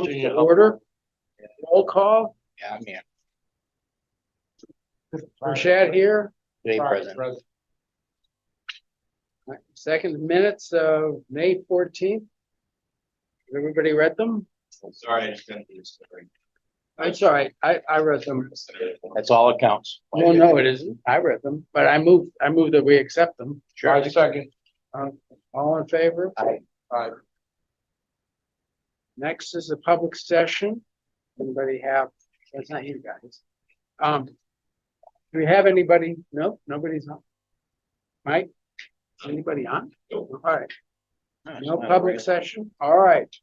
To order, roll call, Yeah, I'm here. Rashad here. Today present. Second minutes of May 14th. Everybody read them? Sorry, I just didn't do this. I'm sorry, I read them. That's all it counts. Well, no, it isn't. I read them, but I moved that we accept them. Sure. Second. All in favor? Aye. Aye. Next is the public session. Anybody have, that's not you guys. Do we have anybody? No, nobody's on. Mike? Anybody on? Nope. All right. No public session. All right.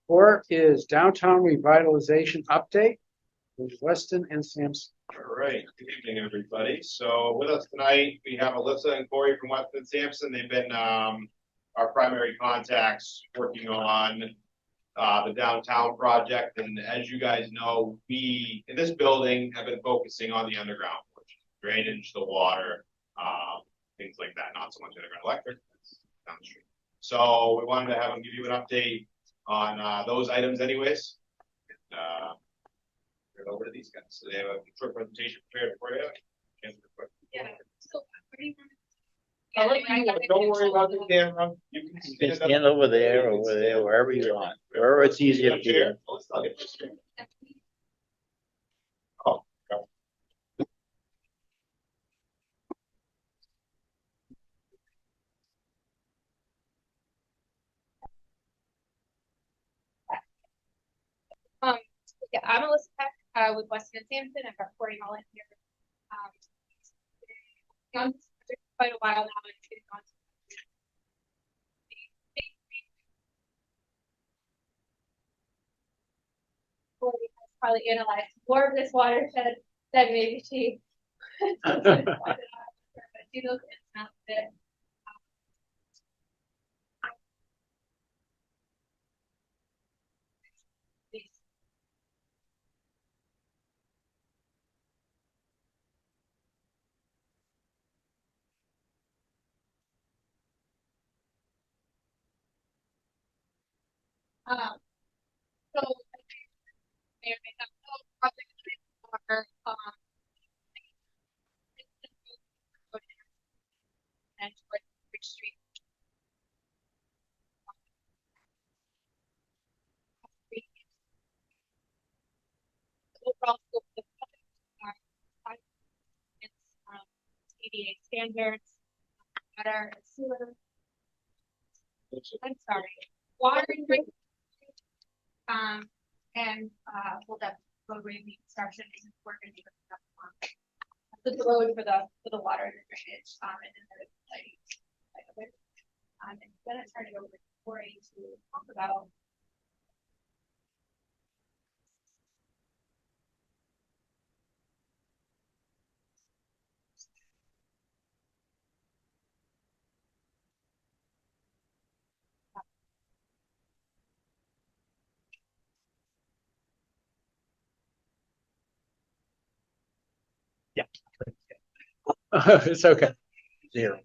Four is downtown revitalization update with Weston and Sampson. All right, good evening, everybody. So with us tonight, we have Alyssa and Corey from Weston Sampson. They've been our primary contacts working on the downtown project. And as you guys know, we in this building have been focusing on the underground portion, drainage, the water, things like that. Not so much underground electric, that's down the street. So we wanted to have them give you an update on those items anyways. And, turn it over to these guys. So they have a short presentation prepared for you. Yeah. So, what do you want? Don't worry about the camera. You can You can stand over there, wherever you want, wherever it's easier for you. I'll get this chair. Oh, okay. Yeah, I'm Alyssa Peck with Weston and Sampson. I've got Corey Mullen here. On this project for quite a while now, and it's on Corey has probably analyzed more of this watershed than maybe she. But she knows it's not it. So may or may not know project are and Bridge Street. The overall scope of the project it's ADA standards, water and sewer. I'm sorry, water and drink. And hold up roadway reconstruction and work and the road for the water and the drainage and then the lighting. And then I turn it over to Corey to talk about. It's okay. Zero.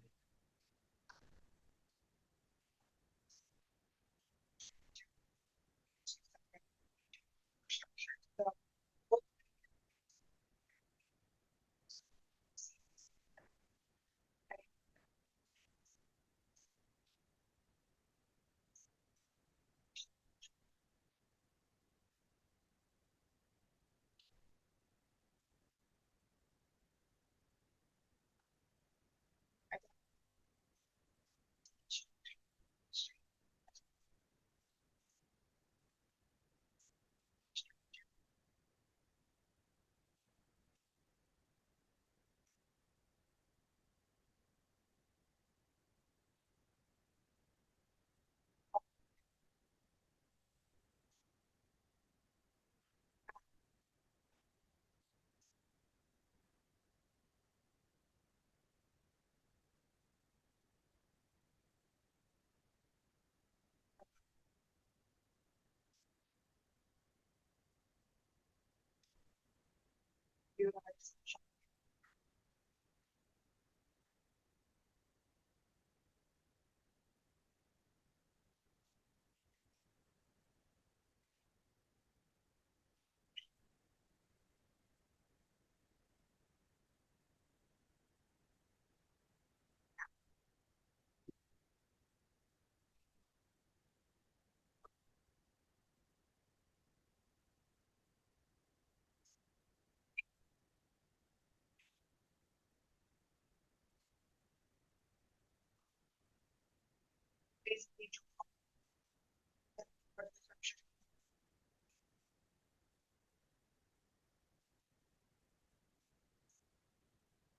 basically.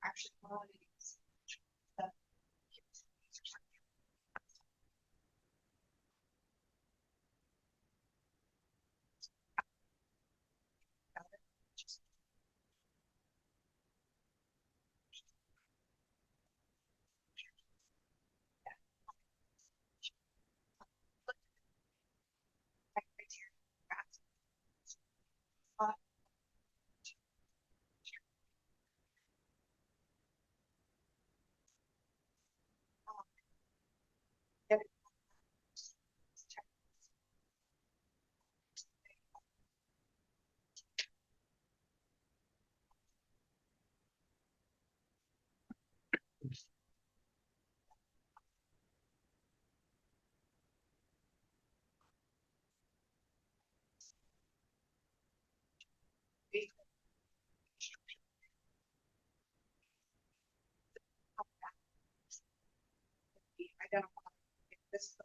Actually, qualities. Identify this.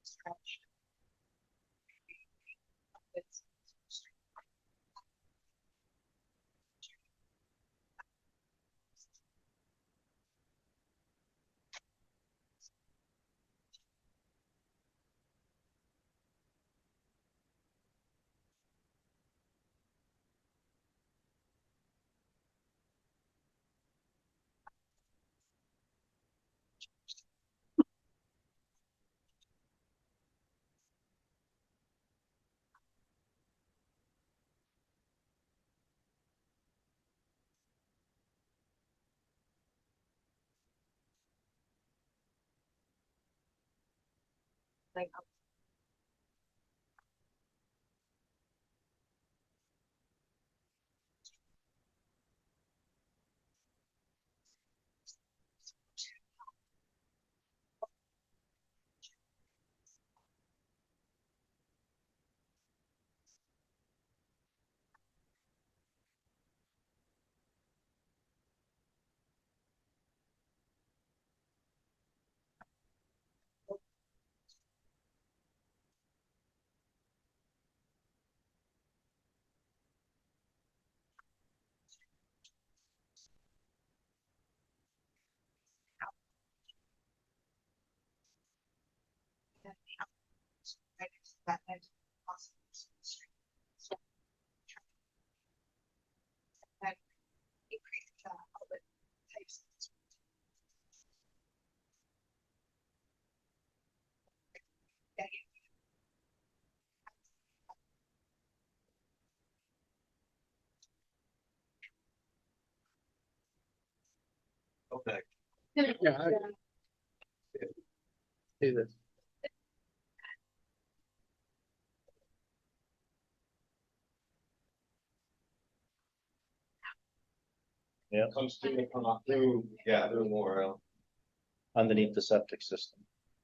Stretch. It's like Okay. Yeah. See this. Comes through, come up through, yeah, through more, Underneath the septic system.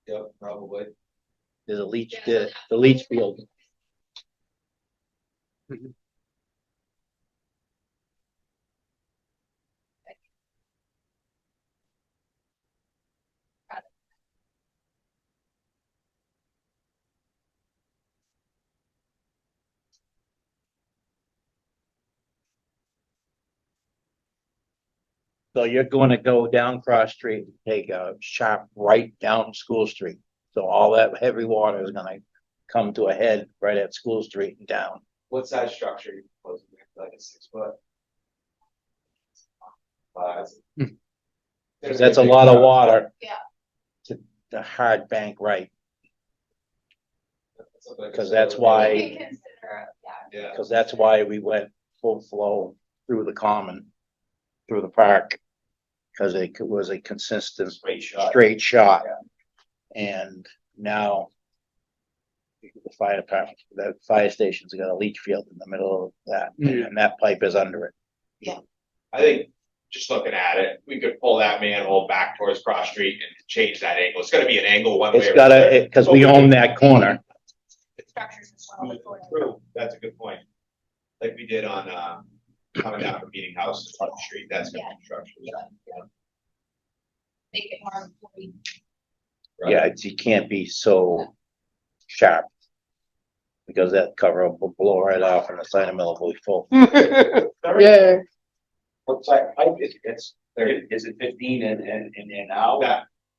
yep, probably. There's a leach, the leach field. So you're going to go down Cross Street, and take a sharp right down School Street. So all that heavy water is gonna come to a head right at School Street and down. What size structure are you proposing, like a 6 foot? 5. Cause that's a lot of water. Yeah. To the hard bank, right? Like a 'Cause that's We why- can consider, yeah. Yeah. Cause that's why we went full flow through the common, through the park. Cause it was a consistent straight shot. And now the fire department, the fire station's got a leach field in the middle of that, Yeah. and that pipe is under it. I think, just looking at it, we could pull that manhole back towards Cross Street and change that angle. It's gonna be an angle one way. It's or gotta, another. cause we own that corner. Structures as well. before- True, that's a good point. Like we did on, coming down from Meeting House on the street, that's good Yeah. construction. Make it more. Right. Yeah, you can't be so sharp. Because that cover will blow right off and the side of mill will be full. Yeah, What size pipe is it? It's 30, is it 15 and now?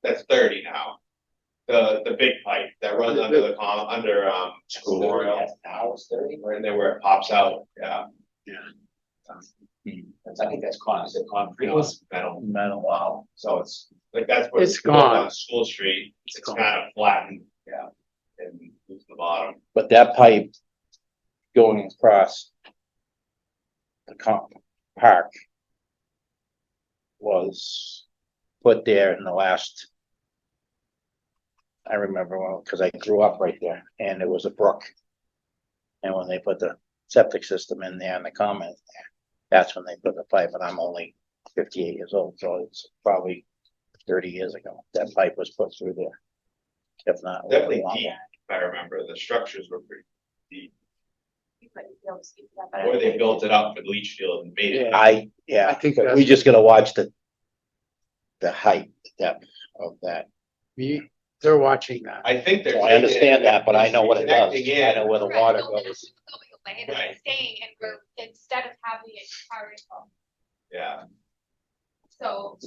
That's 30 now. The big pipe that runs under the School Memorial, yes, now it's 30. right in there where it pops out, yeah. I think that's is it concrete? No, it's metal. Metal. Wow. So it's like that's what It's it's going gone. on School Street. It's gone. kind of flattened, yeah, and it's the bottom. But that pipe going across the park was put there in the last, I remember well, cause I grew up right there and it was a brook. And when they put the septic system in there and the comment there, that's when they put the pipe, and I'm only 58 years old, so it's probably 30 years ago. That pipe was put through there. If not. a little Definitely longer. deep, if I remember, the structures were pretty deep, You couldn't be able to speak to that, but I or they think- built it up for the leach field and made it. Yeah, I think but that's- we just gotta watch the height, the depth of that. they're watching that. I think they're. So I understand that, but I know what it does. Connecting in. I know where the Right, water no, that's goes. going away, and Right. it's staying, and we're, instead of having it partial, Yeah, so.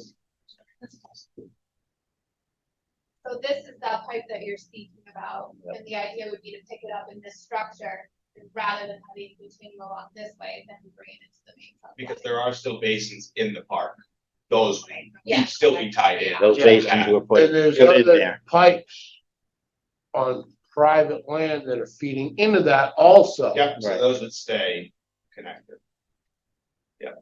So this is the pipe that you're speaking about, and the idea would be to pick it up in this structure, rather than having it continue along this way, then bring it into the main. because there are still basins in the park. Those Yeah. would still be tied in. Those Yeah. basins were put And there's in other there. pipes on private land that are feeding into that also. Yep, so Right. those would stay connected. Yeah.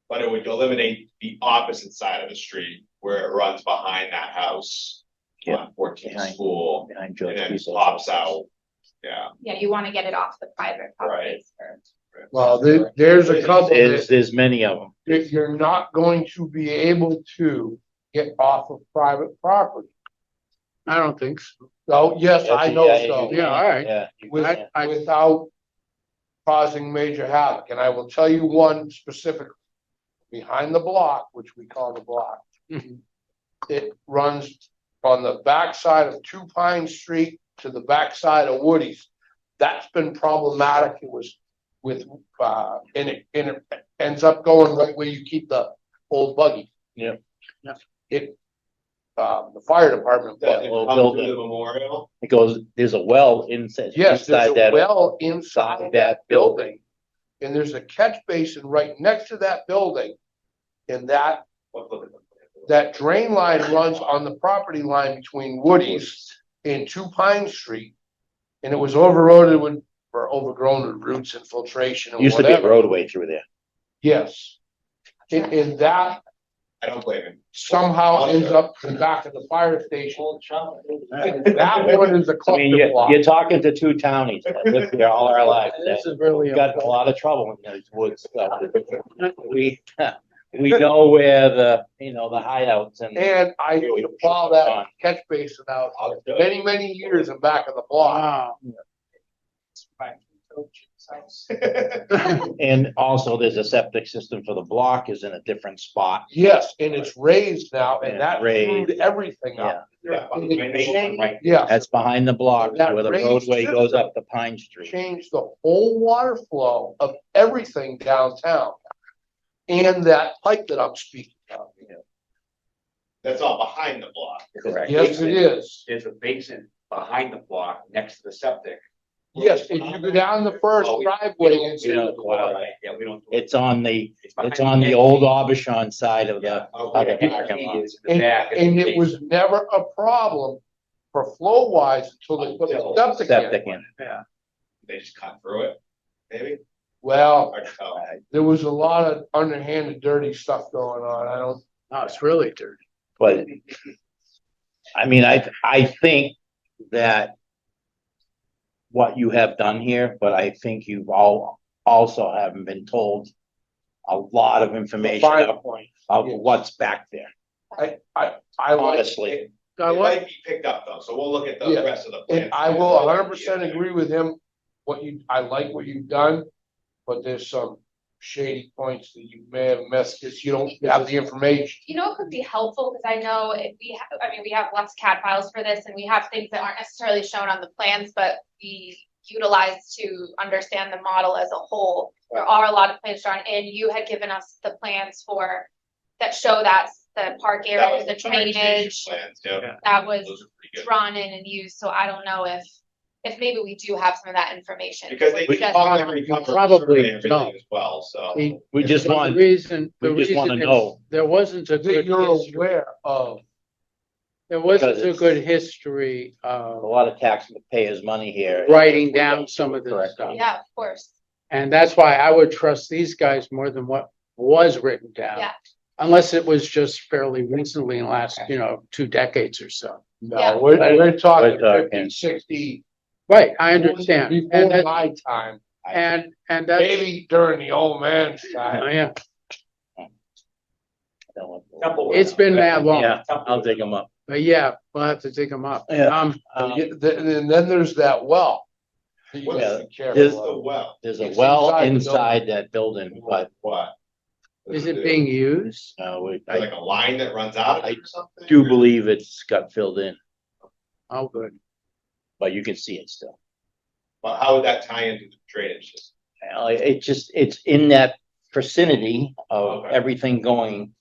But it would eliminate the opposite side of the street where it runs behind that house. Yeah, On 14th behind- School, Behind and George then Peace. pops out, yeah. Yeah, you wanna get it off the private properties first. Well, there's a couple There's many of them. that you're not going to be able to get off of private property. I don't think so. So, yes, I know Yeah, so. you Yeah, all right. Yeah. you With, can. without causing major havoc, and I will tell you one specific. Behind the block, which we call the block. Mhm. It runs on the backside of Two Pine Street to the backside of Woody's. That's been problematic. It was with, and it ends up going right where you keep the old buggy. Yep. Yep. It, the fire department. That was. Well, come build to it. the memorial. It goes, there's a well inside. Yes, there's inside a that. well inside that building. And there's a catch basin right next to that building. And that drain line runs on the property line between Woody's and 2 Pine Street. And it was overloaded with, or overgrown with roots and filtration and Used to be a whatever. roadway through there. Yes. And that I don't blame him. somehow ends up in the back of the fire station. That one is a I mean, cluster block. you're talking to two townies that lived there all our lives. This that is really. Got in a lot of trouble in those woods. So we know where the, the hideouts and. And I used to plow that catch basin out many, many years in back of the block. Wow. And also there's a septic system for the block is in a different spot. Yes, and it's raised now and that Raised. screwed everything up. Yeah, That's behind the block That where the raised roadway goes system. up to Pine Street. changed the whole water flow of everything downtown. And that pipe that I'm speaking of. That's all behind the block. Correct. Yes, it is. There's a basin behind the block next to the septic. Yes, if you go down the first Oh, we- driveway into don't the go out. water. Yeah, we don't. It's on the behind It's on the old Aubuchon side of Yeah. the, Okay. of the Yeah, parking lot. it's in the back of the And it basin. was never a problem for flow wise until they put the septic septic in. in. They just cut through it, maybe? Well, Hard to tell. there was a lot of underhanded dirty stuff going on. I don't, No, it's really dirty. But I mean, I think that what you have done here, but I think you've all also haven't been told a lot of information fine of point. what's back there. I like Honestly. it. I It want, might be picked up though, so we'll look at the Yeah. rest of the plans. And I will 100% agree with him. I like what you've done, but there's some shady points that you may have missed because you don't have the information. You know, it could be helpful, because I know if we have, I mean, we have lots of CAD files for this, and we have things that aren't necessarily shown on the plans, but we utilize to understand the model as a whole. There are a lot of plans drawn, and you had given us the plans that show that the park That area, was the conservation drainage, plans, yeah. that was Those are pretty good. drawn in and used, so I don't know if maybe we do have some of that information. Because they Just- probably recover Probably survey everything don't. as well, so. We just the want, reason, the we just wanna reason know. there wasn't a That good you're history, aware of. there wasn't Because a it's- good history a of lot of taxpayers' money here. writing down some of this Correct. stuff. Yeah, of course, And that's why I would trust these guys more than what was written down. Yeah. Unless it was just fairly recently in the last, 2 decades or so. Yeah. No, we're talking We're talking- 50, 60. Right, I understand. Before And that, my time, and that's, maybe during the old man's time. yeah, Temple. it's been that long, Yeah, I'll dig them up. but yeah, we'll have to dig them up. Yeah. And then there's that well. that you What's gotta be What's careful the of. well? There's a It's well inside the inside that building, but What? Is it being used? I Like a line that runs out of it or something? do believe it's got filled in, Oh, good. but you can see it still. But how would that tie into the drainage system? It's in that vicinity of Okay. everything going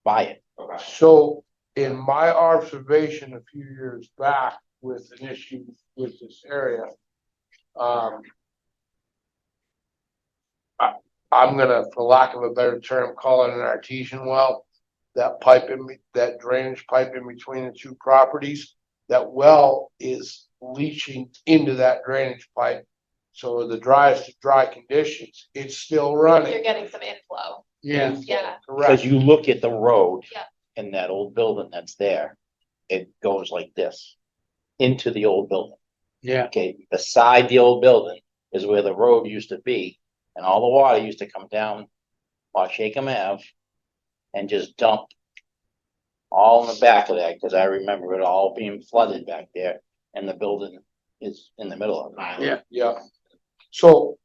by it. Okay. So in my observation a few years back with an issue with this area, I'm gonna, for lack of a better term, call it an artesian well. That that drainage pipe in between the two properties, that well is leaching into that drainage pipe. So the driest of dry conditions, it's still you're running. getting some inflow, Yeah, yeah, Because Correct. you look at the road. Yeah. In that old building that's there, it goes like this into the old building. yeah, Okay, beside the old building is where the road used to be, and all the water used to come down Washacum Ave and just dump all in the back of that, because I remember it all being flooded back there, and the building is in the middle of it. yeah. Yeah. So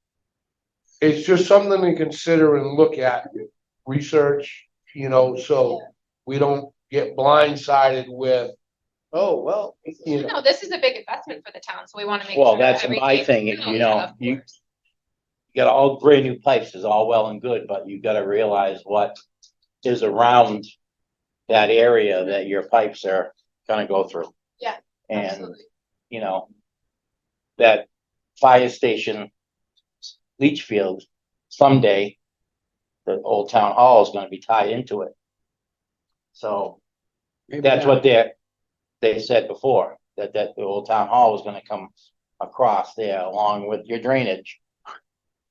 it's just something to consider and look at, research, so we don't get blindsided with, oh, well, no, this is a big investment for the town, so we wanna make. Well, sure that's my everything- thing, No, you yeah, know, of you course. got all brand new pipes is all well and good, but you gotta realize what is around that area that your pipes are gonna go through. Yeah, And, absolutely. you know, that fire station leach field, someday, the old town hall is gonna be tied into it. So Maybe that's that- what they said before, that the old town hall was gonna come across there along with your drainage.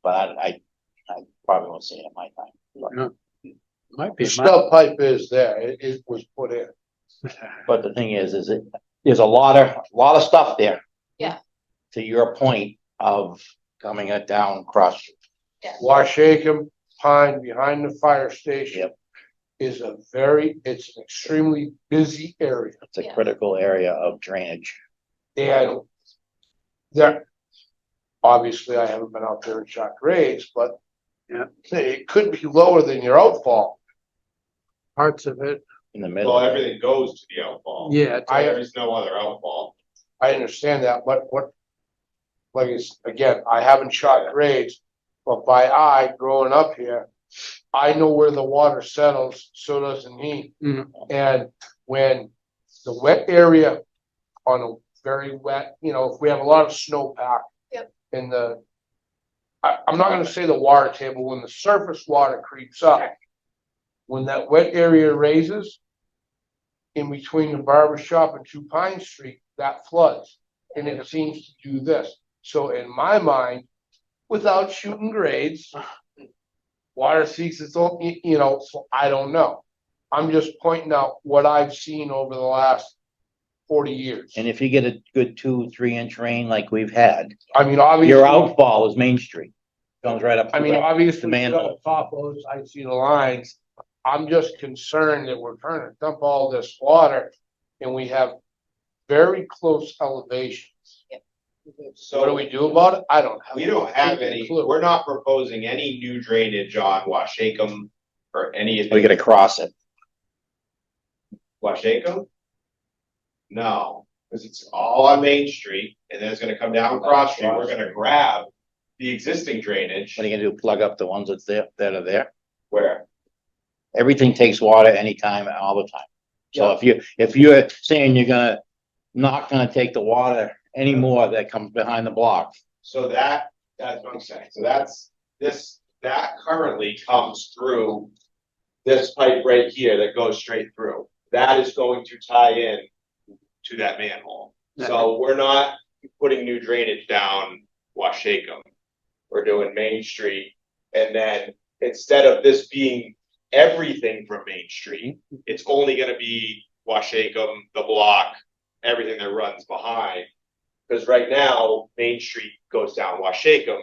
But I probably won't see it in my time. no, Might The be. stub pipe is there, it was put in. But the thing is there's a lot of stuff there. Yeah. To your point of coming it down Cross Street. Washacum Pine behind the fire station. Yep. It's an extremely busy area. It's a Yeah. critical area of drainage. And there, obviously, I haven't been out there and shot grades, but Yeah. it could be lower than your outfall. Parts of it, In the middle. Well, everything goes to the outfall. yeah, There is no other outfall. I understand that, but like again, I haven't shot grades, but by eye, growing up here, I know where the water settles, so doesn't he. Mhm. And when the wet area on a very wet, if we have a lot of snowpack. Yep. In I'm not gonna say the water table, when the surface water creeps up. When that wet area raises. In between the barber shop and 2 Pine Street, that floods, and it seems to do this. So in my mind, without shooting grades. Water seeks its own, so I don't know. I'm just pointing out what I've seen over the last 40 years. And if you get a good 2-3 inch rain like we've had, I mean, obviously. your outfall is Main Street. Comes right up. I mean, obviously, The we manhole. got topos, I see the lines. I'm just concerned that we're trying to dump all this water and we have very close elevations. So What do we do about it? I don't have. we don't have a any, clue. we're not proposing any new drainage on Washacum or any of We the gotta cross it. Washacum? No, because it's all on Main Street and then it's gonna come down Cross Street. We're gonna grab the existing drainage. What are you gonna do? Plug up the ones that are there? Where? Everything takes water anytime, all the time. So if you're saying you're not gonna take the water anymore that comes behind the block. So that's what I'm saying. So that currently comes through this pipe right here that goes straight through. That is going to tie in to that manhole. So we're not putting new drainage down Washacum. We're doing Main Street. And then instead of this being everything from Main Street, it's only gonna be Washacum, the block, everything that runs behind. Because right now, Main Street goes down Washacum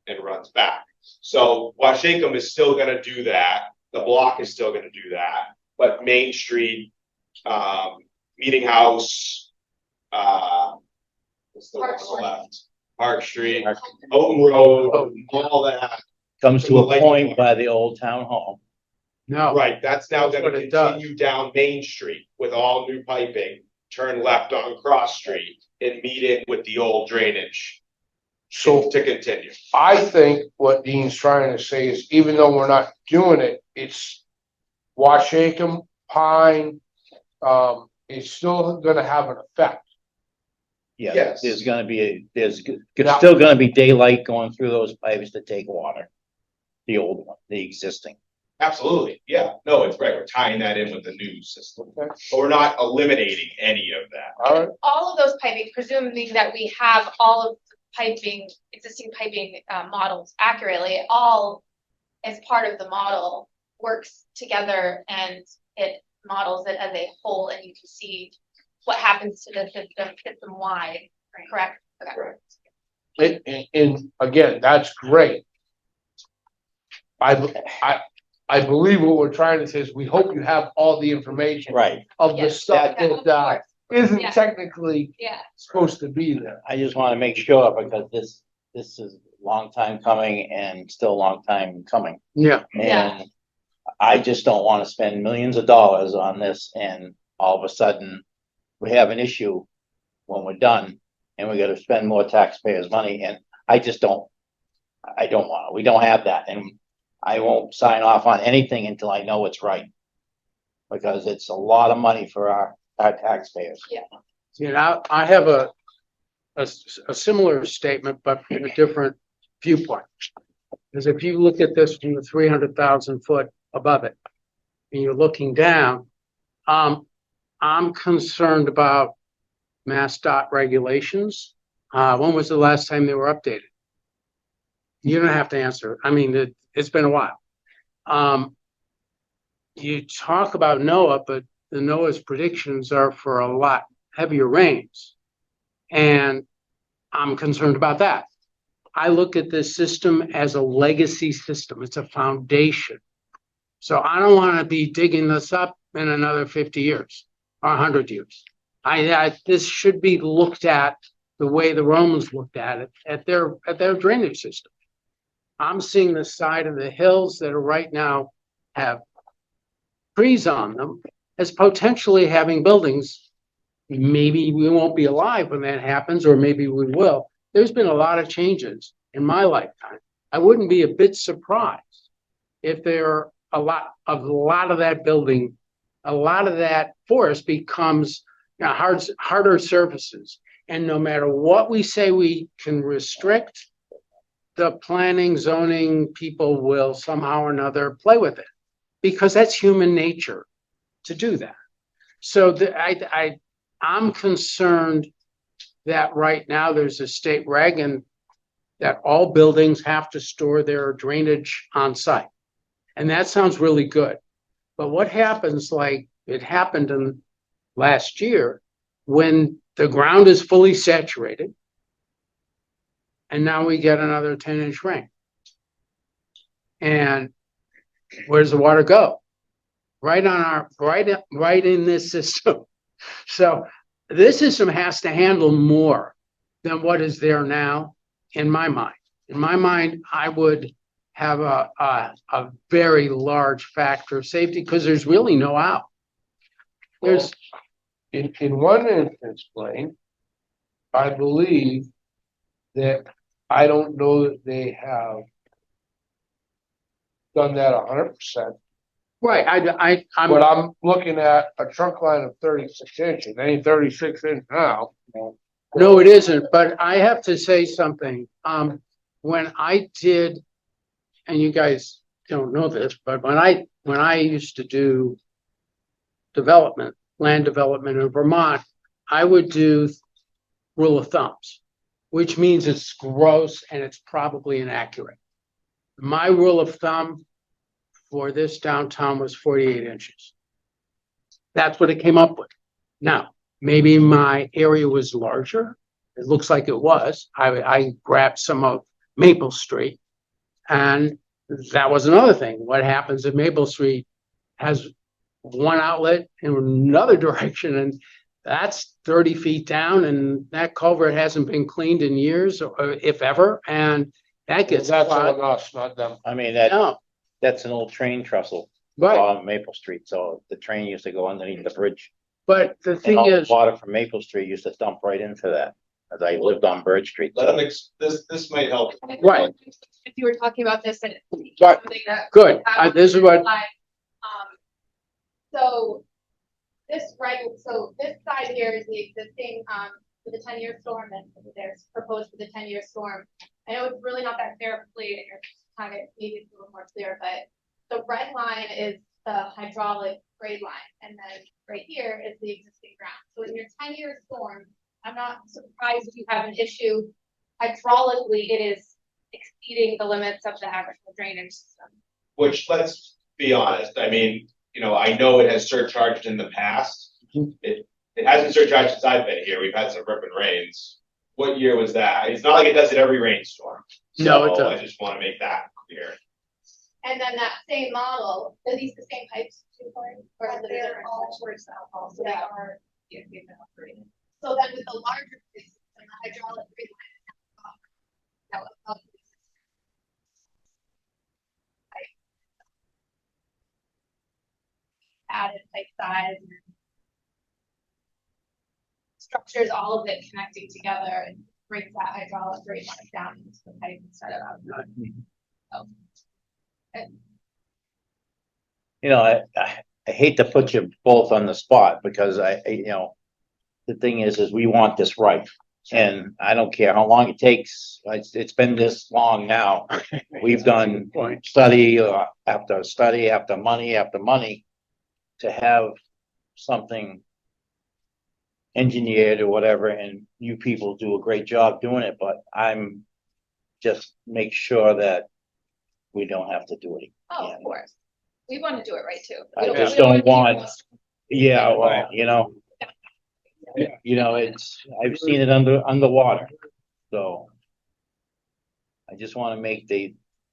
and runs back. So Washacum is still gonna do that. The block is still gonna do that. But Main Street, Meeting House, what's the one on the left? Park Street, Houghton Road, all that. Comes to a point by the old town hall. no. Right, that's now That's gonna what it does. continue down Main Street with all new piping. Turn left on Cross Street and meet in with the old drainage So to continue. I think what Dean's trying to say is even though we're not doing it, it's Washacum, Pine, it's still gonna have an effect. Yeah, Yes. there's Now- still gonna be daylight going through those pipes to take water. The old one, the existing. Absolutely, yeah, no, it's right, we're tying that in with the new system, Okay. but we're not eliminating any of that. All right, All of those piping, presuming that we have all of the piping, existing piping models accurately, all as part of the model works together and it models it as a whole and you can see what happens to the system wide, correct? Okay. Correct. and again, that's great. I believe what we're trying to say is we hope you have all the information. Right. Of the Yes. stuff Yeah, of that course. isn't Yeah. technically Yeah, supposed to be there. I just wanna make sure because this is a long time coming and still a long time coming. Yeah, Yeah. And I just don't wanna spend millions of dollars on this and all of a sudden we have an issue when we're done and we gotta spend more taxpayers' money and I don't want, we don't have that and I won't sign off on anything until I know it's right. because it's a lot of money for our taxpayers. You know, I have a similar statement, but from a different viewpoint. Because if you look at this from the 300,000 foot above it, and you're looking down, I'm concerned about Mass dot regulations. When was the last time they were updated? You don't have to answer. I mean, it's been a while. You talk about NOAA, but the NOAA's predictions are for a lot heavier rains. And I'm concerned about that. I look at this system as a legacy system. It's a foundation. So I don't want to be digging this up in another 50 years or 100 years. This should be looked at the way the Romans looked at it, at their drainage system. I'm seeing the side of the hills that are right now have trees on them as potentially having buildings. Maybe we won't be alive when that happens, or maybe we will. There's been a lot of changes in my lifetime. I wouldn't be a bit surprised if there are a lot of that building, a lot of that forest becomes harder surfaces. And no matter what we say we can restrict, the planning, zoning people will somehow or another play with it, because that's human nature to do that. So I'm concerned that right now there's a state reg and that all buildings have to store their drainage on site. And that sounds really good. But what happens, like it happened in last year, when the ground is fully saturated, and now we get another 10-inch rain? And where does the water go? Right in this system. So this system has to handle more than what is there now, in my mind. In my mind, I would have a very large factor of safety, because there's really no out. There's in one instance, Blaine, I believe that I don't know that they have done that 100%. right. But I'm looking at a trunk line of 36 inches. It ain't 36 inches now. No, it isn't. But I have to say something. When I did, and you guys don't know this, but when I used to do land development in Vermont, I would do rule of thumbs, which means it's gross and it's probably inaccurate. My rule of thumb for this downtown was 48 inches. That's what it came up with. Now, maybe my area was larger. It looks like it was. I grabbed some of Maple Street, and that was another thing. What happens if Maple Street has one outlet in another direction, and that's 30 feet down, and that culvert hasn't been cleaned in years, or if ever, and that gets That's clogged. on us, not them. I mean, No, that's an old train trestle right. on Maple Street, so the train used to go underneath the bridge. But the And thing all the is, water from Maple Street used to dump right into that, as I lived on Bird Street. Let them, this might help. Right. If you were talking about this and. Right. something that- good. This is what, So this side here is the existing, for the 10-year storm, and there's proposed for the 10-year storm. I know it's really not that clear, and you're kind of maybe it's a little more clear, but the red line is the hydraulic grade line, and then right here is the existing ground. So in your 10-year storm, I'm not surprised if you have an issue. Hydraulically, it is exceeding the limits of the average drainage system. Which, let's be honest, I mean, I know it has surcharged in the past. It hasn't surcharged since I've been here. We've had some ripping rains. What year was that? It's not like it does it every rainstorm. No, it So doesn't. I just want to make that clear. And then that same model, are these the same pipes too, Corey? Or is it a They're different all one? towards alcohol, so Yeah. they are, yeah, they've been operating. So then with the larger pieces and the hydraulic grade line, that would help. Added pipe size and structures, all of it connecting together and brings that hydraulic grade line down into the pipe instead of out. I I hate to put you both on the spot because the thing is we want this right. And I don't care how long it takes. It's been this long now. We've done study after money to have something engineered or whatever, and you people do a great job doing it, but I'm just make sure that we don't have to do it. Oh, of course. We want to do it right too. I We just we don't wanna want, yeah, well, I've seen it underwater, so. I just want to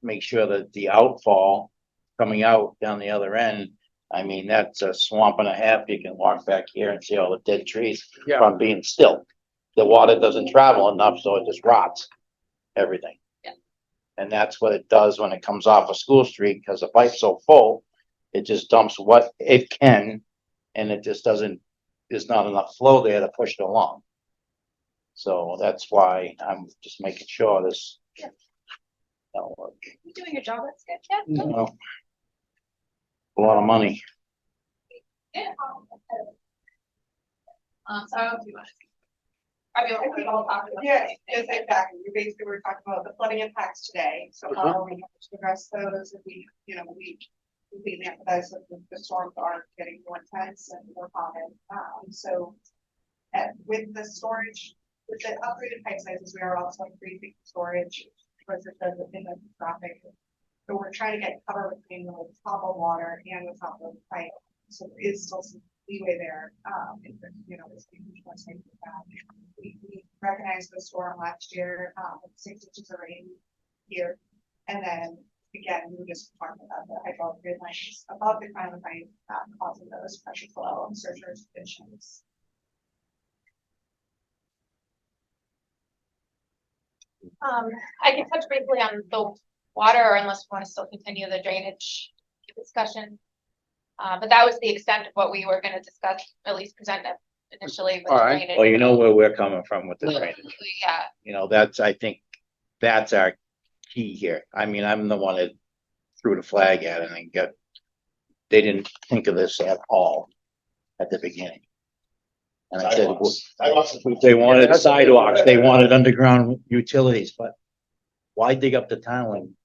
make sure that the outfall coming out down the other end, I mean, that's a swamp and a half. You can walk back here and see all the dead trees Yeah. from being still. The water doesn't travel enough, so it just rots everything. Yeah. And that's what it does when it comes off of School Street, because the pipe's so full, it just dumps what it can, and it just doesn't, there's not enough flow there to push it along. So that's why I'm just making sure this. Yeah. That'll work. You're doing your job, that's good, yeah. You know, a lot of money. Yeah. So I don't know if you want to. I mean, we all talk about. Yeah, yes, exactly. We basically were talking about the flooding impacts today, so how are we going to address those if we, we completely empathize that the storms are getting more intense and more common. So with the storage, with the upgraded pipe sizes, we are also increasing storage versus in the traffic. So we're trying to get cover between the top of water and the top of the pipe. So there is still some leeway there. It's much more safe with that. We recognized the storm last year, with 6 inches of rain here. And then again, we were just talking about the hydraulic grid lines above the ground line, causing those pressure flow and surcharge conditions. I can touch briefly on the water, unless we want to still continue the drainage discussion. But that was the extent of what we were going to discuss, at least present initially with All the right. drainage. Well, you know where we're coming from with the drainage. Yeah, I think that's our key here. I mean, I'm the one that threw the flag at it and they didn't think of this at all at the beginning. And I said, they wanted sidewalks, they wanted underground utilities, but why dig up the tunnel when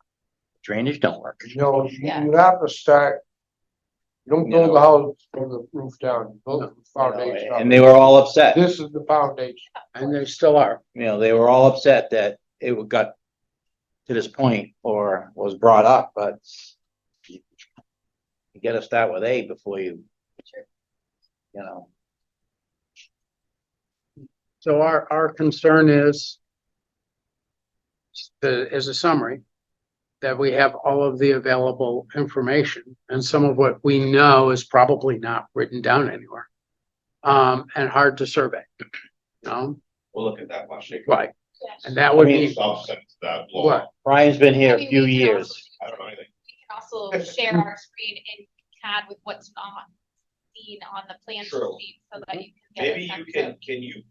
drainage don't work? Yeah. You have to start. You don't build the house from the roof down, you build the foundation. And they were all upset. This is the foundation. And they still are. They were all upset that it got to this point or was brought up, but you gotta start with A before you. So our concern is, as a summary, that we have all of the available information, and some of what we know is probably not written down anywhere, and hard to survey. We'll look at that question. Right. And that would be Substance that blow what? up. Brian's been here I a mean, few we can years. I don't know anything. we can also share our screen in CAD with what's not seen on the plan True. sheet, so that you can get. Maybe a you sense can, of- can you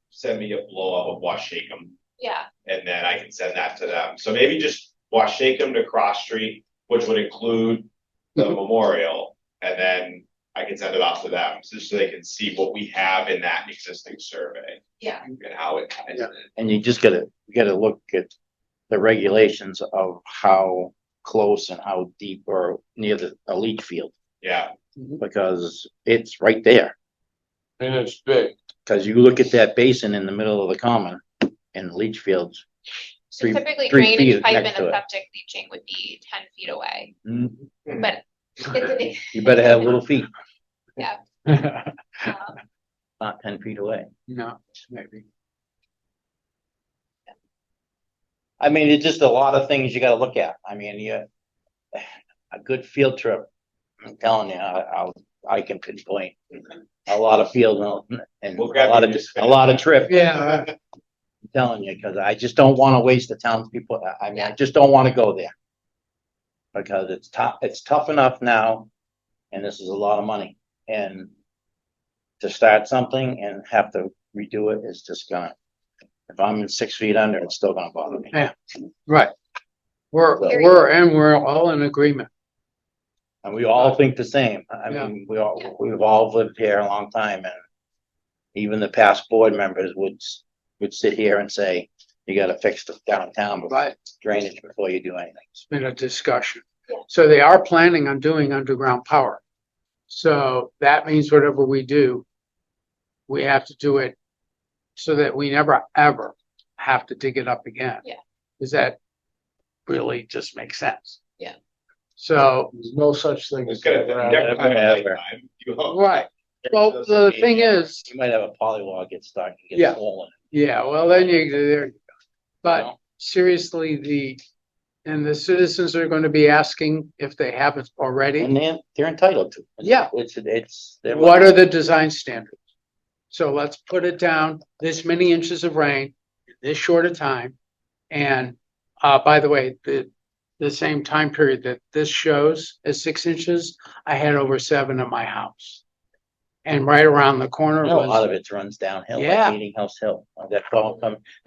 send me a blow up of Washington, Yeah, and then I can send that to them. So maybe just Washington to Cross Street, which would include the memorial, and then I can send it off to them, just so they can see what we have in that existing survey yeah, and how it ties in. And you just gotta look at the regulations of how close and how deep or near a leach field, Yeah, because it's right there. And it's big. Cause you look at that basin in the middle of the common and the leach fields. so typically 3 drainage feet pipe next and to a it. septic leaching would be 10 feet away, Mm, but it's You better have little feet, um, not 10 feet away. No, maybe. I mean, it's just a lot of things you gotta look at. I mean, a good field trip, I'm telling you, I can pinpoint a lot of field and We'll grab a lot of trip. Yeah. I'm telling you, cause I just don't wanna waste the townspeople. I mean, I just don't wanna go there. Because it's tough enough now, and this is a lot of money, and to start something and have to redo it is just if I'm in 6 feet under, it's still gonna bother me. Yeah. Right. We're all in agreement. And we all think the same. I Yeah. mean, we've all lived here a long time, and even the past board members would sit here and say, you gotta fix the downtown Right. drainage before you do anything. It's been a discussion. Yeah. So they are planning on doing underground power. So that means whatever we do, we have to do it so that we never, ever have to dig it up again. Yeah. Does that really just make sense? Yeah. So, There's no such thing as. It's gonna, never have Ever. time. You hope. right. Well, the thing is, You might have a polywall get stuck and Yeah. get swollen. yeah, well, then there, you but know? seriously, and the citizens are going to be asking if they haven't already. And they're entitled to. Yeah. It's. What are the design standards? So let's put it down, this many inches of rain, this short a time. And, by the way, the same time period that this shows as 6 inches, I had over 7 in my house. And right around the corner A lot was, of it runs downhill, Yeah. like Meeting House Hill. That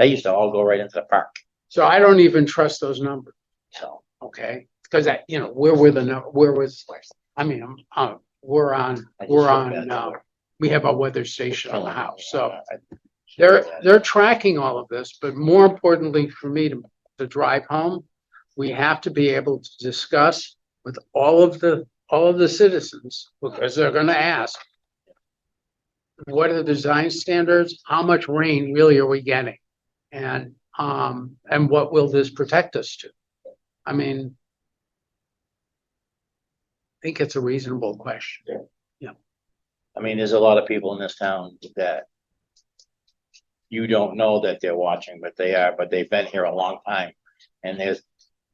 used to all go right into the park, so I don't even trust those numbers, so. okay? Because where were where was, I mean, we're I just we're feel on, bad. we have a weather station on the house, so. I- They're tracking all of this, but more importantly for me to drive home, we have to be able to discuss with all of the citizens, because they're gonna ask, what are the design standards? How much rain really are we getting? And what will this protect us to? I mean, I think it's a reasonable question. I mean, there's a lot of people in this town that you don't know that they're watching, but they are, but they've been here a long time. And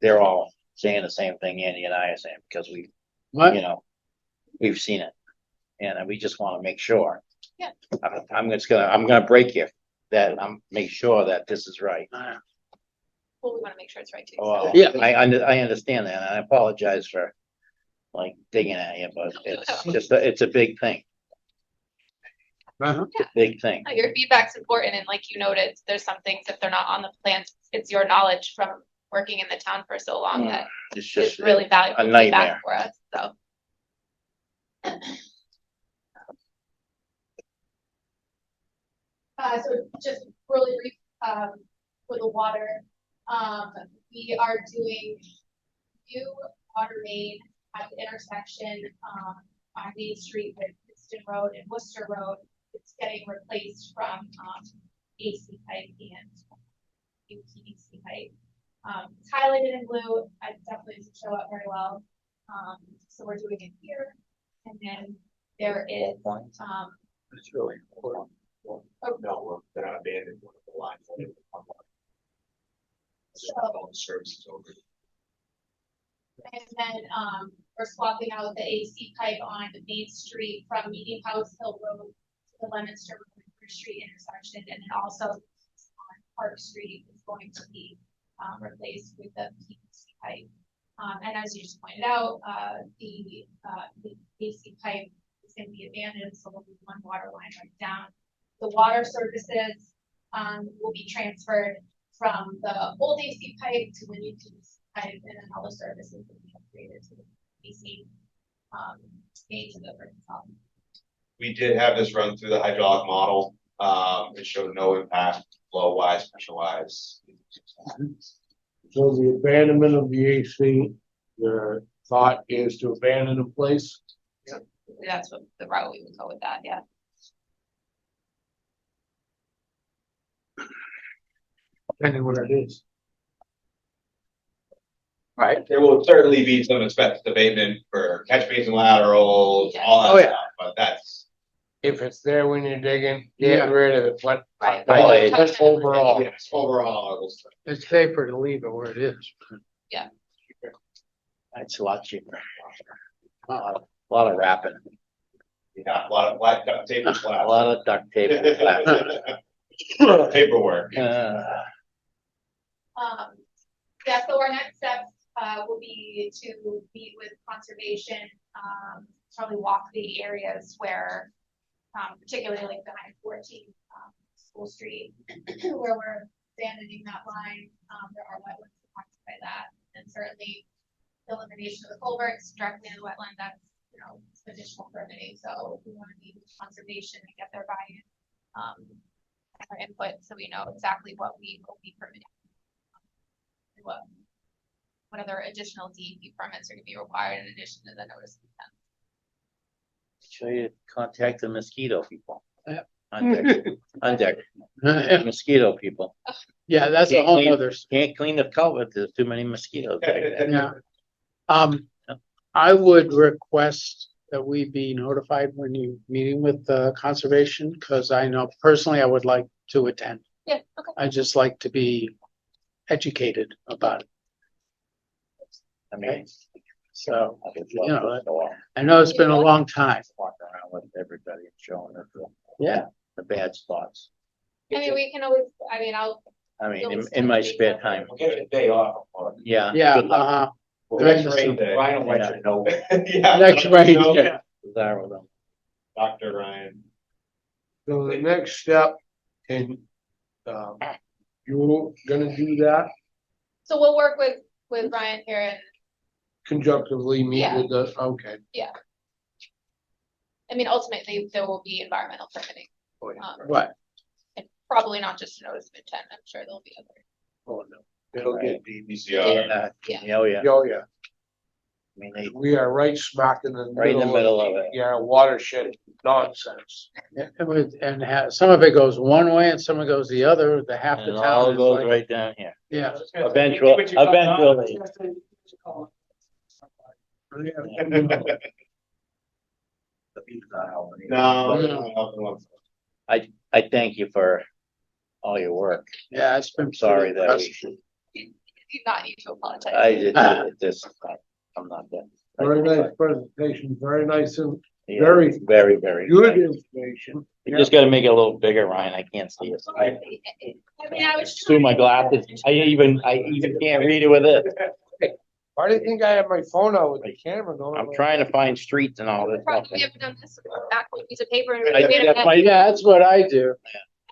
they're all saying the same thing Andy and I are saying, because What? we've seen it. And we just want to make sure. Yeah. I'm gonna break you that make sure that this is right. Well, we want to make sure it's right too. Well, Yeah. I understand that, and I apologize for like digging at you, but it's a big thing, Uh-huh. big thing. Your feedback's important, and like you noted, there's some things, if they're not on the plans, it's your knowledge from working in the town for so long that It's is just really valuable a nightmare. feedback for us, so. So just really brief, for the water, we are doing new water main at the intersection, on Main Street with Pittston Road and Worcester Road. It's getting replaced from, AC pipe and UPVC pipe. It's highlighted in blue, it definitely doesn't show up very well. So we're doing it here, and then there is, It's really important. No, they're not abandoned, one of the lines. All the services over. and then, we're swapping out the AC pipe on Main Street from Meeting House Hill Road to the Lemonster Street intersection, and then also on Park Street is going to be replaced with the PVC pipe. And as you just pointed out, the AC pipe is going to be abandoned, so there'll be one water line right down. The water services will be transferred from the old AC pipe to the new PVC pipe, and then all the services will be upgraded to the AC main to the first top. We did have this run through the hydraulic model. It showed no impact flow wise, pressure wise. So the abandonment of the AC, the thought is to abandon the place. That's what the route we would go with that, yeah. Depending what it is. Right, There will certainly be some asbestos abatement for catch basin laterals, all Oh, that yeah. stuff, but that's. If it's there when you're digging, Yeah. get rid of it. What? Right. Just overall. Yes, overall, it will. it's safer to leave it where it is. It's a lot cheaper. A lot of wrapping, Yeah, a lot of black duct tape and a glass. lot of duct tape. and glass. Paperwork. Yeah, so our next steps, will be to meet with conservation, probably walk the areas where, particularly like behind 14, School Street, where we're abandoning that line. There are wetlands affected by that, and certainly, the elimination of the culverts directly in the wetland, that's, you know, additional permitting, so we wanna meet with conservation and get their buy-in. Our input, so we know exactly what we will be permitting. What other additional DEP permits are gonna be required in addition to the notice of intent. Show you contact the mosquito people. Yeah. Contact mosquito people. Yeah, that's a whole other. Can't clean the culvert, there's too many mosquitoes back there. Yeah. I would request that we be notified when you're meeting with conservation, because I know personally I would like to attend. Yeah, okay. I just like to be educated about it. I mean, So, I would you love know, to go out, I know it's been a long time. walk around with everybody and showing them Yeah. the bad spots. I mean, we can always, I mean, I mean, in my spare time, We'll get a day off. yeah. Yeah, good luck. Next rain day. Ryan will let you know. Yeah. Next rain day. Bizarre, though. Dr. Ryan. So the next step, and, you're gonna do that so we'll work with Ryan here and, conjunctively, meet Yeah. with the, okay. I mean, ultimately, there will be environmental permitting. Right. And probably not just a notice of intent, I'm sure there'll be other. Oh, no. It'll get deep. Yeah. Yeah. Oh, yeah. Oh, yeah, I mean, they, we are right smack in the right in the middle of it. Yeah, watershed nonsense. Yeah, some of it goes one way and some of it goes the other, the half the And it town all is goes like, right down here. yeah. Eventually. No. I thank you for all your work. Yeah, it's been. I'm sorry that frustrating. You do not need to apologize. I did this, I'm not that. Very nice presentation, very nice and Yeah, very very, very. good information. You just gotta make it a little bigger, Ryan. I can't see it. I mean, I was. Through my glasses. I even can't read it with it. Why do you think I have my phone out with the camera going? I'm trying to find streets and all this stuff. Probably have done this back with a piece of paper. And Yeah, that's what I do.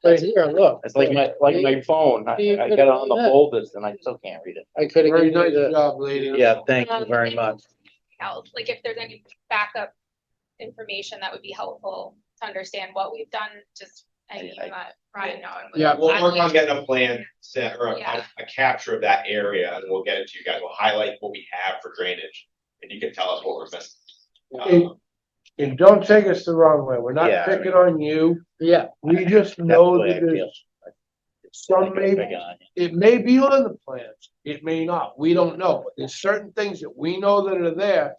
But here, look. It's like my phone. I got it on the boldest and I still can't read it. I could have Very given you nice the, job, lady. Yeah, thank you very much. else, like if there's any backup information that would be helpful to understand what we've done, just, I need that, Ryan, know. Yeah, We'll work on getting a plan set or Yeah. a capture of that area and we'll get it to you guys. We'll highlight what we have for drainage and you can tell us what we're missing. And don't take us the wrong way, we're not Yeah. picking on you, yeah, we just That's know the way that I feel. some may, it may be on the plans, it may not, we don't know, but there's certain things that we know that are there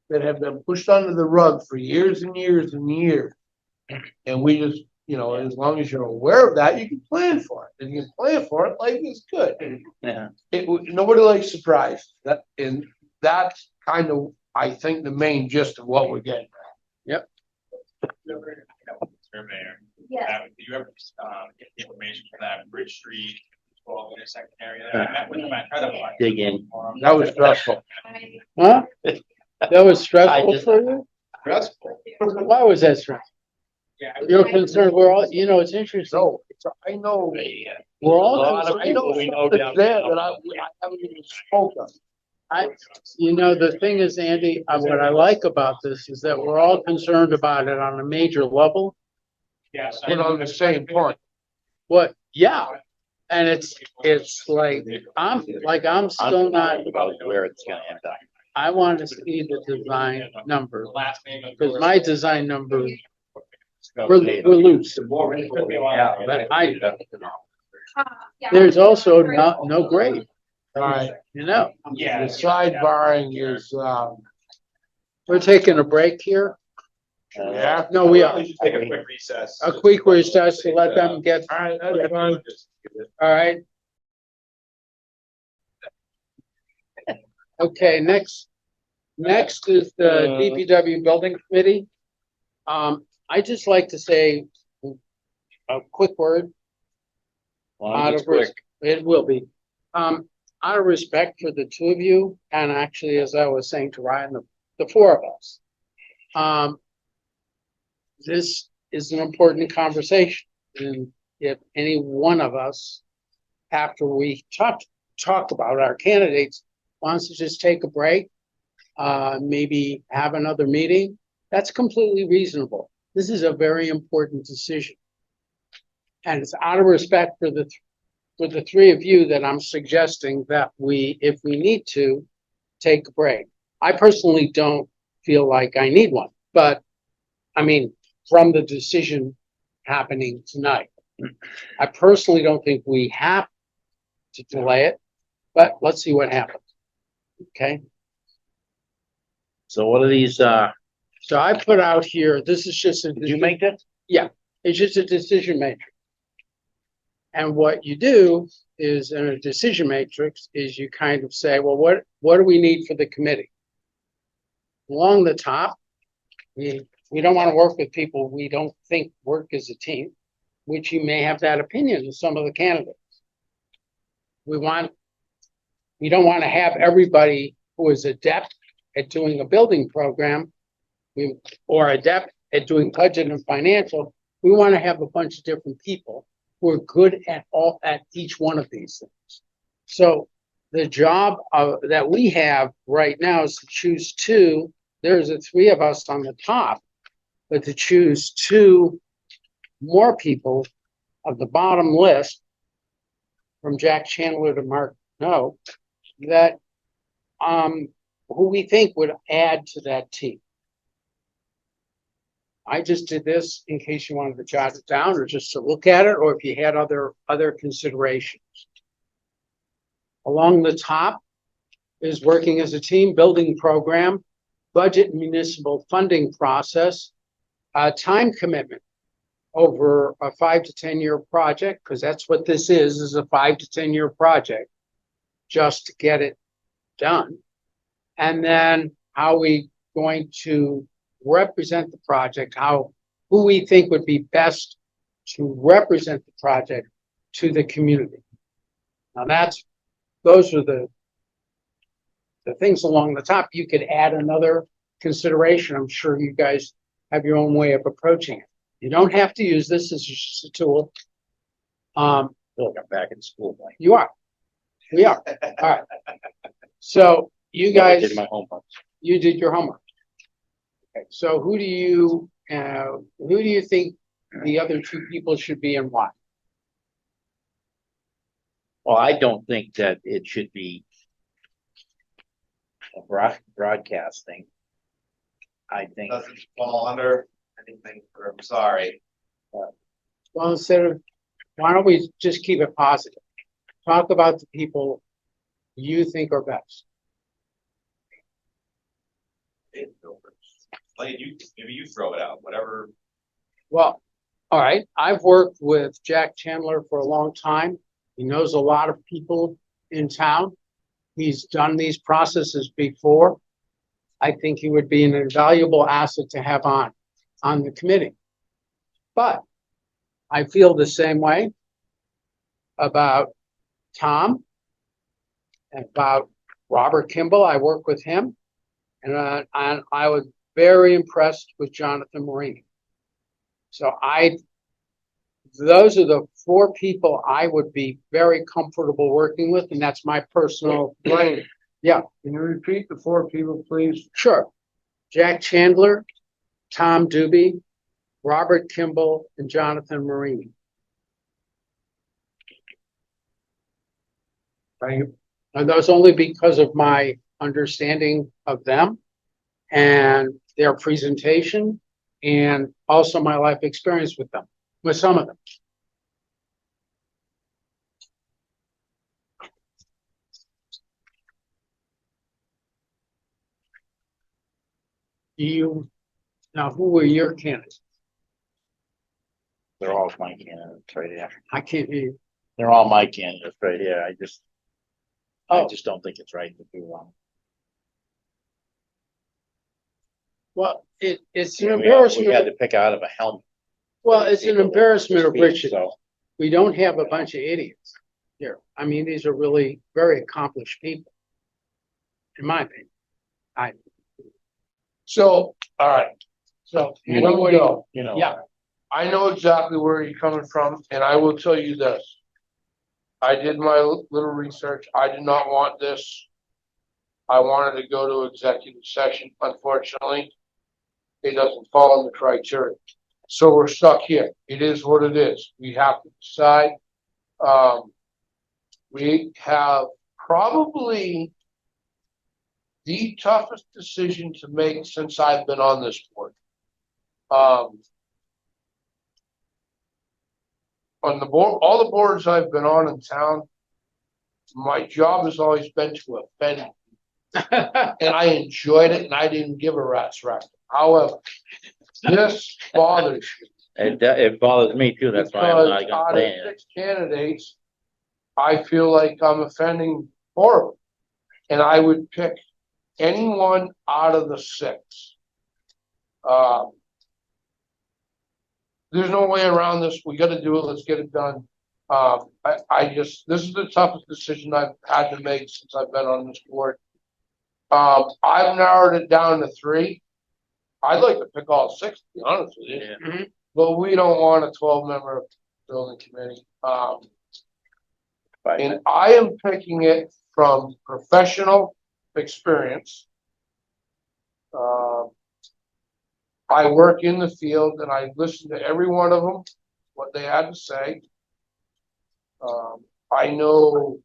that have been pushed under the rug for years and years and years. And we just, you know, as long as you're aware of that, you can plan for it. If you can plan for it, life is good. Yeah. Nobody likes surprise. And that's kind of, I think, the main gist of what we're getting. Surveyor. Yeah. Do you ever, get the information for that Bridge Street, 12 intersection area there? I met with them, I tried to. Dig in. That was stressful. huh? That was stressful just- for you? Stressful. Why was that stressful? Yeah. You're concerned, we're all, you know, it's interesting, So, I know, we're A all lot of I know people we know something down there there. that I haven't even spoken. you know, the thing is, Andy, what I like about this is that we're all concerned about it on a major level. Yes. We're on the same point. What, yeah, and it's like, I'm still not, About where it's gonna end up. I want to see the design number, The last name of. because my design number, we're loose. More info. Yeah. But I, Yeah. there's also no grade, All right, you know, Yeah. the sidebarring is, we're taking a break here. yeah. No, we are, Just take a quick recess. a quick recess to let them get, All right, that's fine. all right. Okay, next is the DPW Building Committee. I just like to say a quick word. Out of it will be. Out of respect for the two of you, and actually, as I was saying to Ryan, the four of us. This is an important conversation, and if any one of us, after we talk about our candidates, wants to just take a break maybe have another meeting. That's completely reasonable. This is a very important decision. And it's out of respect for the three of you that I'm suggesting that we, if we need to, take a break. I personally don't feel like I need one, but I mean, from the decision happening tonight, I personally don't think we have to delay it, but let's see what happens. Okay. So what are these, So I put out here, this is just did you make that? it's just a decision matrix. And what you do is in a decision matrix is you kind of say, well, what do we need for the committee? Along the top, we don't want to work with people we don't think work as a team, which you may have that opinion of some of the candidates. We don't want to have everybody who is adept at doing a building program or adept at doing budget and financial. We want to have a bunch of different people who are good at each one of these things. So the job that we have right now is to choose two. There's the three of us on the top, but to choose two more people of the bottom list from Jack Chandler to Mark No, that who we think would add to that team. I just did this in case you wanted to jot it down or just to look at it, or if you had other considerations. Along the top is working as a team, building program, budget and municipal funding process, time commitment over a 5 to 10 year project, because that's what this is a 5 to 10 year project just to get it done. And then how we going to represent the project, who we think would be best to represent the project to the community. Now those are the things along the top. You could add another consideration. I'm sure you guys have your own way of approaching it. You don't have to use this as just a tool. Look, I'm back in school, Mike. You are. We are. All right. So you I guys, did my homework. you did your homework. Okay. So who do you think the other two people should be and why? Well, I don't think that it should be a broadcasting. I think, Doesn't fall under anything, I'm sorry. Well, why don't we just keep it positive? Talk about the people you think are best. Like maybe you throw it out, whatever. Well, all right. I've worked with Jack Chandler for a long time. He knows a lot of people in town. He's done these processes before. I think he would be an invaluable asset to have on the committee. But I feel the same way about Tom and about Robert Kimball. I work with him, and I was very impressed with Jonathan Marini. So those are the four people I would be very comfortable working with, and that's my personal. Right. Yeah. Can you repeat the four people, please? Sure. Jack Chandler, Tom Doobie, Robert Kimball, and Jonathan Marini. Thank you. And those only because of my understanding of them and their presentation, and also my life experience with them, with some of them. Now, who were your candidates? they're all my candidates right here. I can't hear you. They're all my candidates right here. I Oh. just don't think it's right to do one. Well, it's an We embarrassment. had to pick out of a helmet. Well, it's an embarrassment of riches. So, We don't have a bunch of idiots here. I mean, these are really very accomplished people, in my opinion. So, all right. So, You here we go. you know. Yeah. I know exactly where you're coming from, and I will tell you this. I did my little research. I did not want this I wanted to go to executive session. Unfortunately, it doesn't fall in the criteria. So we're stuck here. It is what it is. We have to decide. We have probably the toughest decision to make since I've been on this board. On the board, all the boards I've been on in town, my job has always been to offend, and I enjoyed it, and I didn't give a rat's rectum. However, this bothers me. It bothers me too, that's why I'm Because not out gonna of say it. 6 candidates, I feel like I'm offending horribly. And I would pick anyone out of the 6. There's no way around this. We gotta do it. Let's get it done. This is the toughest decision I've had to make since I've been on this board. I've narrowed it down to 3. I'd like to pick all 6, to be honest with you. Yeah. But we don't want a 12-member building committee. And I am picking it from professional experience. I work in the field and I listen to every one of them, what they had to say. I know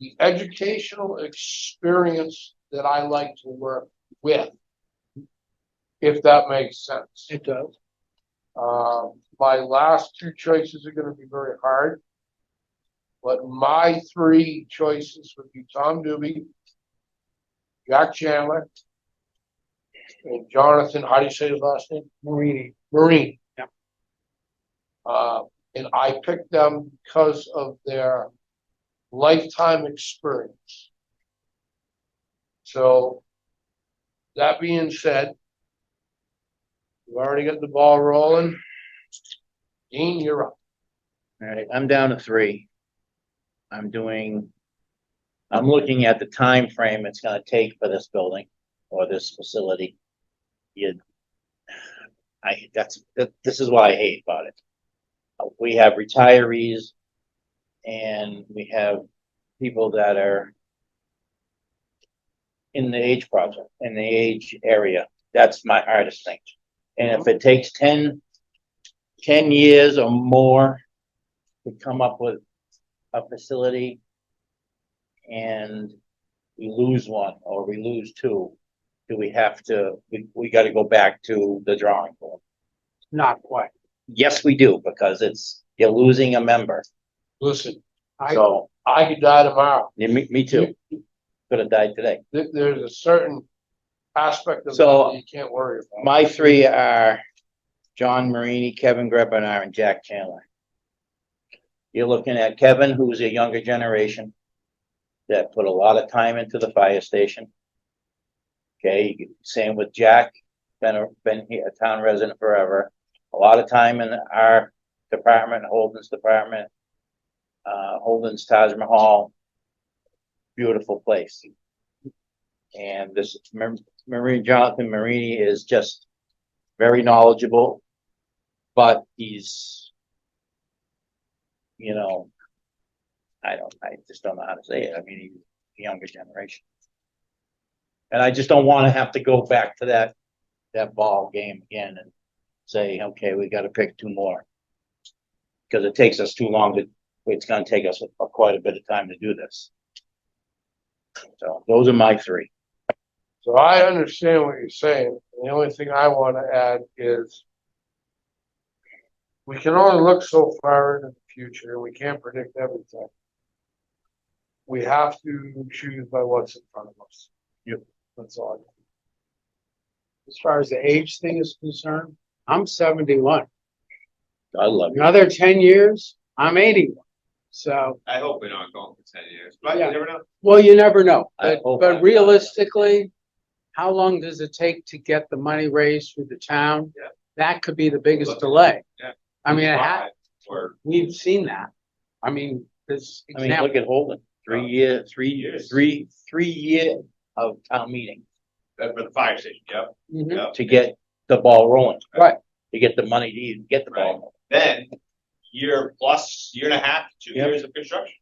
the educational experience that I like to work with, if that makes sense. It does. My last 2 choices are gonna be very hard. But my 3 choices would be Tom Doobie, Jack Chandler, and Jonathan, how do you say his last name? Marine. Yeah. And I picked them because of their lifetime experience. So, that being said, we've already got the ball rolling. Dean, you're up. All right, I'm down to 3. I'm looking at the time frame it's gonna take for this building or this facility. This is what I hate about it. We have retirees and we have people that are in the age project, in the age area. That's my hardest thing. And if it takes 10 years or more to come up with a facility and we lose 1 or we lose 2, do we have to, we got to go back to the drawing board? Not quite. Yes, we do, because you're losing a member. Listen, So, I could die tomorrow. yeah, me too. Could have died today. There's a certain aspect of So- that you can't worry about. My 3 are John Marini, Kevin Grebenar, and Jack Chandler. You're looking at Kevin, who's a younger generation that put a lot of time into the fire station. Okay, same with Jack, been here, a town resident forever. A lot of time in our department, Holden's department, Holden's Taj Mahal. Beautiful place. And this Jonathan Marini is just very knowledgeable, but he's, I just don't know how to say it. I mean, he's the younger generation. And I just don't want to have to go back to that ball game again and say, okay, we got to pick 2 more. Because it takes us too long it's going to take us quite a bit of time to do this. So those are my 3. So I understand what you're saying. The only thing I want to add is we can only look so far into the future. We can't predict everything. We have to choose by what's in front of us. Yep. That's all. As far as the age thing is concerned, I'm 71. I love you. Another 10 years, I'm 81. So, I hope we're not going for 10 years, but Yeah. you never know. well, you never know. I But, hope but I'm realistically, how long does it take to get the money raised through the town? Yeah. That could be the biggest delay. Yeah. I mean, Or we've seen that. I mean, this I mean, example, look at Holden. 3 years, 3 years, 3 years of town meeting for the fire station, yep. Mhm. Yep. to get the ball rolling. Right. To get the money to even get the ball rolling. Then year and a half, 2 Yep. years of construction.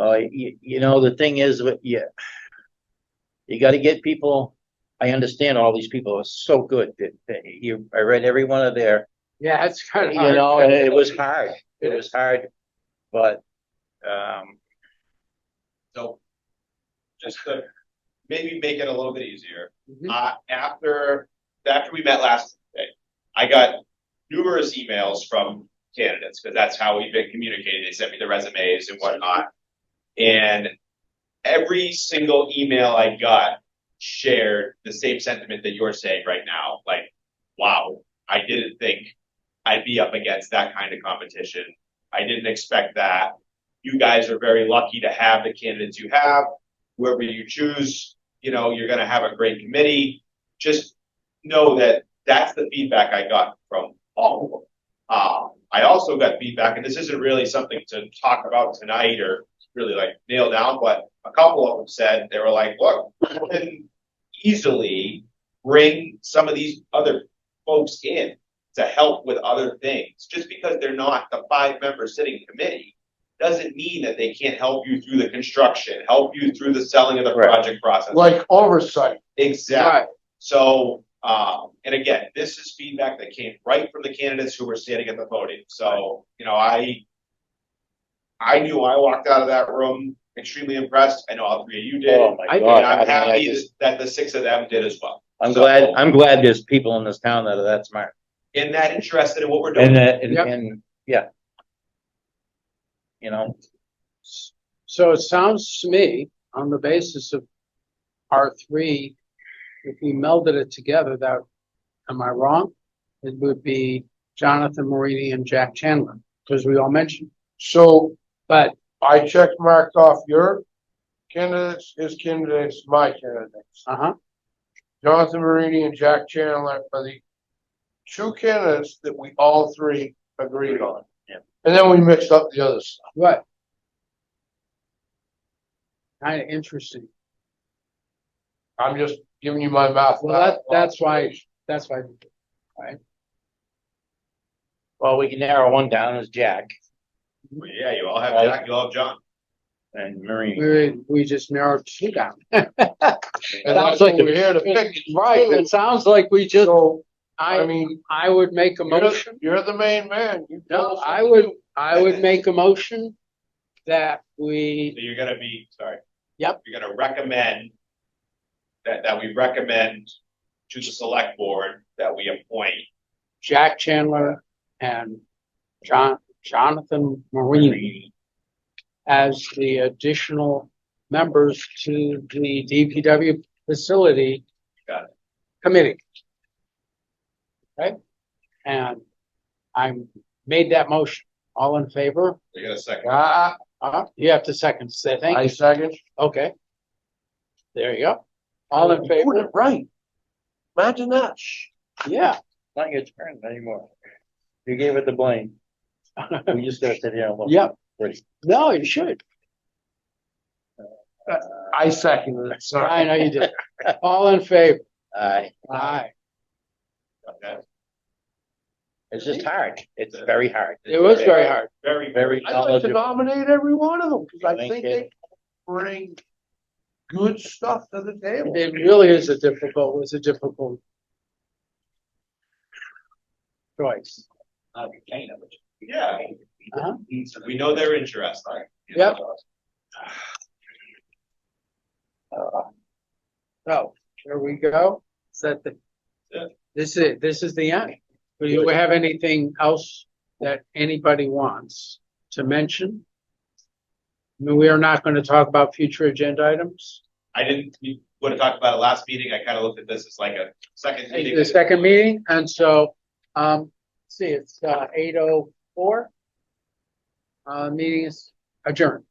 So the thing is, you gotta get people, I understand all these people are so good that I read every one of their, Yeah, it's kind of you hard. know, and it was hard. It was hard, but, So just to maybe make it a little bit easier, Mhm. after we met last day, I got numerous emails from candidates, because that's how we've been communicating. They sent me the resumes and whatnot. And every single email I got shared the same sentiment that you're saying right now. Like, wow, I didn't think I'd be up against that kind of competition. I didn't expect that. You guys are very lucky to have the candidates you have. Whoever you choose, you're going to have a great committee. Just know that that's the feedback I got from all of them. I also got feedback, and this isn't really something to talk about tonight or really like nail down, but a couple of them said, they were like, look, we can easily bring some of these other folks in to help with other things. Just because they're not the 5-member sitting committee doesn't mean that they can't help you through the construction, help you through the selling of the project process. Like oversight. Exactly. Right. So, and again, this is feedback that came right from the candidates who were standing at the podium. So, I knew I walked out of that room extremely impressed. I know all 3 of you did. oh my And God. I'm I mean, happy that the 6 of them did as well. I'm glad there's people in this town that are that smart. And that interested in what we're doing. And yeah. So it sounds to me, on the basis of our three, if we melded it together, am I wrong? It would be Jonathan Marini and Jack Chandler, because we all mentioned. So But I check marked off your candidates, his candidates, my candidates. Jonathan Marini and Jack Chandler are the 2 candidates that we all 3 agreed on. Yeah. And then we mixed up the other stuff. what? Kind of interesting. I'm just giving you my math. Well, that's why. Well, we can narrow one down as Jack Well, yeah, you all have Right. Jack, you all have John. and Marine. We just narrowed 2 down. And that's what we're here to pick. Right, it sounds like we just, So, I I mean, would make a motion. you're the main man. You tell No, us what I to would, do. I would make a motion that we, So you're gonna be, sorry. Yep. You're gonna recommend that we recommend to the select board that we appoint Jack Chandler and Jonathan Marini as the additional members to the DPW facility Got it. committee. Right? And I made that motion. All in favor? You got a second. You have to second, say thank I you. second. Okay. There you go. All in Doing favor? it right. Imagine that. Yeah. Not your turn anymore. You gave it the blame. We just gotta sit here and look. Yep. Pretty. No, you should. I seconded it. Sorry. I know you did. All in favor? Aye. Aye. Okay. It's just hard. It's very hard. It was very hard. Very, Very I'd like to knowledgeable. nominate every one of them because I Thank think you. they bring good stuff to the table. It really is a difficult choice. Yeah. Uh-huh. We know their interest. Yep. So, here we go. Is that Yeah. this is the end. Do you have anything else that anybody wants to mention? I mean, we are not going to talk about future agenda items. We would have talked about it last meeting. I kind of looked at this as like a second meeting. The second meeting, and so, see, it's 8:04. Meeting is adjourned.